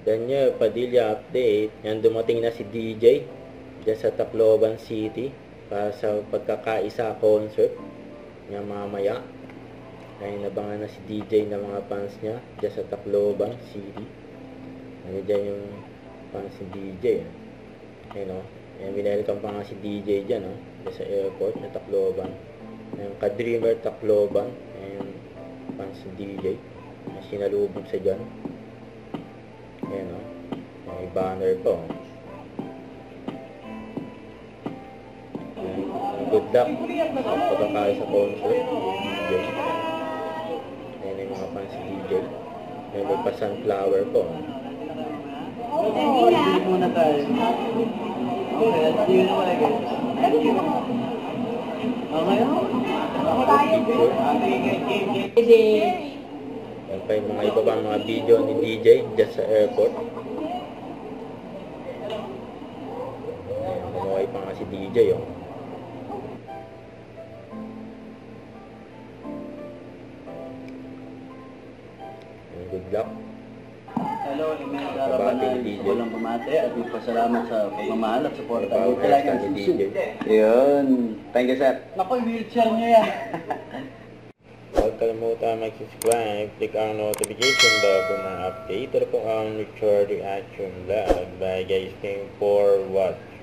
Daniel Padilla update. Yan, dumating na si DJ dyan sa Tacloban City para sa pagkakaisa concert niya mamaya. Ay nabangan na si DJ ng mga fans niya dyan sa Tacloban City. Ano dyan yung fans ni DJ. Ayun o. Ayan, binelcome pa nga si DJ dyan o. Dyan sa airport na Tacloban. Ayan, Ka-Dreamer Tacloban. Ayan, fans ni DJ. Ayan, sinalubog sa dyan. Ayan o. May banner po. Good luck sa pagkakaya sa concert. DJ. Ayan yung mga fans ni DJ. Ayan, may pa sunflower po. Hindi muna tayo. Okay, let's do it naman again. Okay. Yan pa yung mga iba pang mga video ni DJ dyan sa airport. Ayan, bumuhay pa nga si DJ oh. Ayan, good luck. Hello, Emil Carabanal. Walang pamate at magpasalamat sa pagmamahal at support. Huwag talagang susunod. Yun. Thank you, sir. Naku, wheelchair niya yan. Huwag kalimutan mag-subscribe, click ang notification bell kung na update po ang Richard Reaction Vlog. Bye guys, thank you for watching.